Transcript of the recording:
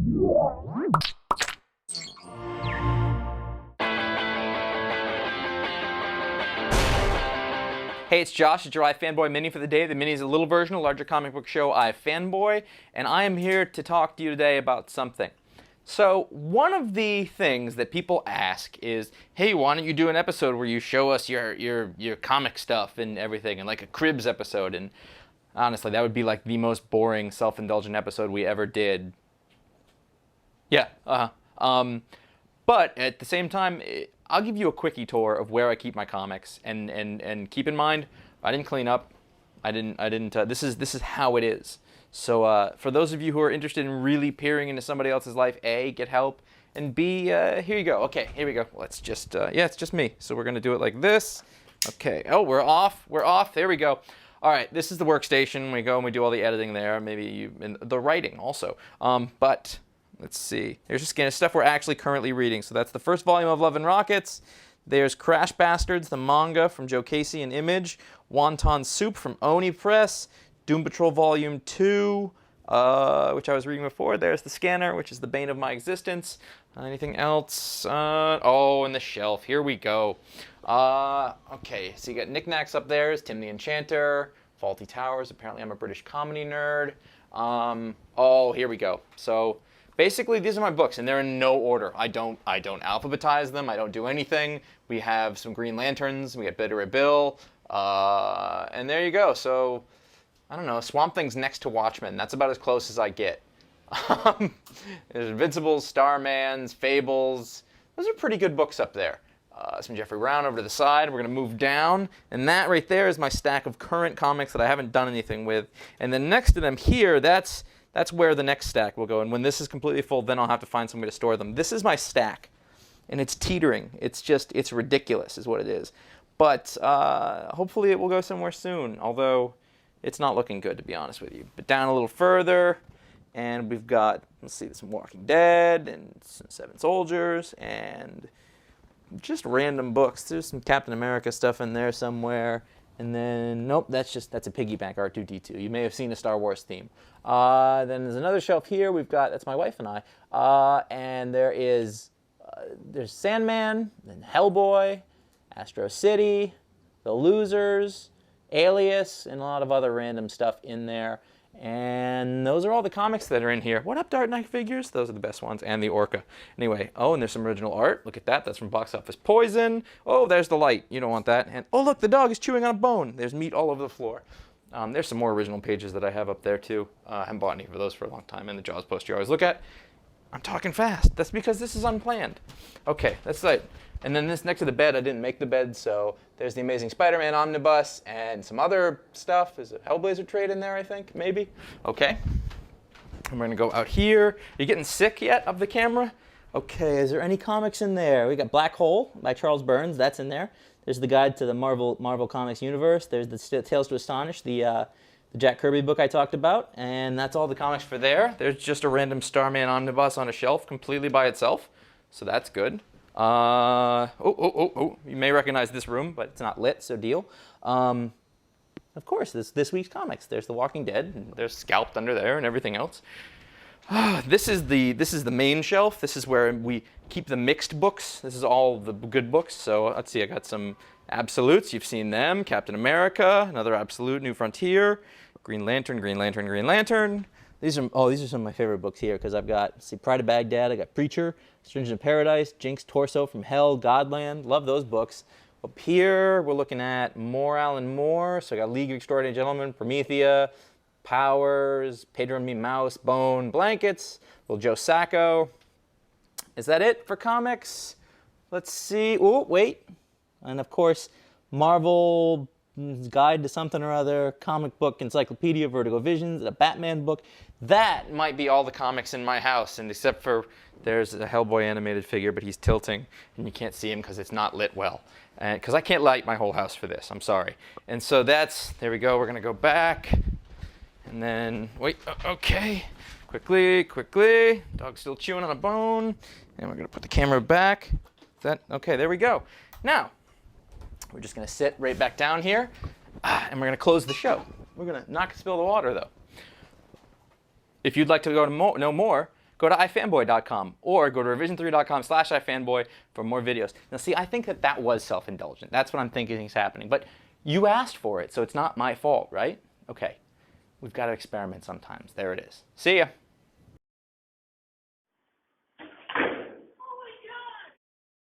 Hey, it's Josh. It's your iFanboy mini for the day. The mini is a little version of a larger comic book show, iFanboy, and I am here to talk to you today about something. So, one of the things that people ask is, hey, why don't you do an episode where you show us your comic stuff and everything, and like a Cribs episode? And honestly, that would be like the most boring, self-indulgent episode we ever did. Yeah, but at the same time, I'll give you a quickie tour of where I keep my comics, and keep in mind, I didn't clean up. This is how it is. So for those of you who are interested in really peering into somebody else's life, A, get help, and B, here you go. Okay, here we go. Let's just, yeah, it's just me. So we're gonna do it like this. Okay. Oh, we're off. We're off. There we go. All right. This is the workstation. We go and we do all the editing there. Maybe and the writing also. But let's see. There's just kind of stuff we're actually currently reading. So that's the first volume of Love and Rockets. There's Crash Bastards, the manga from Joe Casey and Image. Wonton Soup from Oni Press. Doom Patrol Volume 2, which I was reading before. There's The Scanner, which is the bane of my existence. Anything else? Oh, and the shelf. Here we go. Okay, so you got knickknacks up there. There's Tim the Enchanter, Faulty Towers. Apparently I'm a British comedy nerd. Oh, here we go. So basically, these are my books, and they're in no order. I don't alphabetize them. I don't do anything. We have some Green Lanterns. We got Bitter Red Bill. And there you go. So I don't know, Swamp Thing's next to Watchmen. That's about as close as I get. There's Invincibles, Starmans, Fables. Those are pretty good books up there. Some Jeffrey Brown over to the side. We're going to move down. And that right there is my stack of current comics that I haven't done anything with. And then next to them here, that's where the next stack will go. And when this is completely full, then I'll have to find some way to store them. This is my stack. And it's teetering. It's ridiculous is what it is. But hopefully it will go somewhere soon. Although it's not looking good, to be honest with you. But down a little further, and we've got, let's see, some Walking Dead, and some Seven Soldiers, and just random books. There's some Captain America stuff in there somewhere. And then, nope, that's a piggyback R2-D2. You may have seen a Star Wars theme. Then there's another shelf here. We've got, that's my wife and I. And there's Sandman, then Hellboy, Astro City, The Losers, Alias, and a lot of other random stuff in there. And those are all the comics that are in here. What up, Dark Knight figures? Those are the best ones, and the Orca. Anyway, oh, and there's some original art. Look at that. That's from Box Office Poison. Oh, there's the light. You don't want that. And oh, look, the dog is chewing on a bone. There's meat all over the floor. There's some more original pages that I have up there, too. I haven't bought any of those for a long time. And the Jaws poster you always look at. I'm talking fast. That's because this is unplanned. Okay, that's it. And then this next to the bed, I didn't make the bed, so there's the Amazing Spider-Man omnibus and some other stuff. There's a Hellblazer trade in there, I think, maybe. Okay. And we're going to go out here. Are you getting sick yet of the camera? Okay, is there any comics in there? We got Black Hole by Charles Burns. That's in there. There's the Guide to the Marvel Comics Universe. There's the Tales to Astonish, the Jack Kirby book I talked about. And that's all the comics for there. There's just a random Starman omnibus on a shelf completely by itself. So that's good. You may recognize this room, but it's not lit, so deal. Of course, this week's comics. There's The Walking Dead, and there's Scalped under there, and everything else. This is the main shelf. This is where we keep the mixed books. This is all the good books. So let's see, I got some Absolutes. You've seen them. Captain America, another Absolute, New Frontier, Green Lantern. These are some of my favorite books here because I've got, Pride of Baghdad, I got Preacher, Stringent Paradise, Jinx Torso from Hell, Godland. Love those books. Up here, we're looking at more Alan Moore. So I got League of Extraordinary Gentlemen, Promethea, Powers, Pedro and Me Mouse, Bone, Blankets, little Joe Sacco. Is that it for comics? Let's see. Oh, wait. And of course, Marvel Guide to something or other, comic book encyclopedia, Vertigo Visions, a Batman book. That might be all the comics in my house, and except for there's a Hellboy animated figure, but he's tilting, and you can't see him because it's not lit well. And because I can't light my whole house for this, I'm sorry. And so there we go. We're gonna go back, and then wait. Okay, quickly. Dog's still chewing on a bone, and we're gonna put the camera back. Okay? There we go. Now. We're just going to sit right back down here, and we're going to close the show. We're going to not spill the water, though. If you'd like to know more, go to iFanboy.com or go to revision3.com/iFanboy for more videos. Now see, I think that was self-indulgent. That's what I'm thinking is happening. But you asked for it, so it's not my fault, right? Okay. We've got to experiment sometimes. There it is. See ya.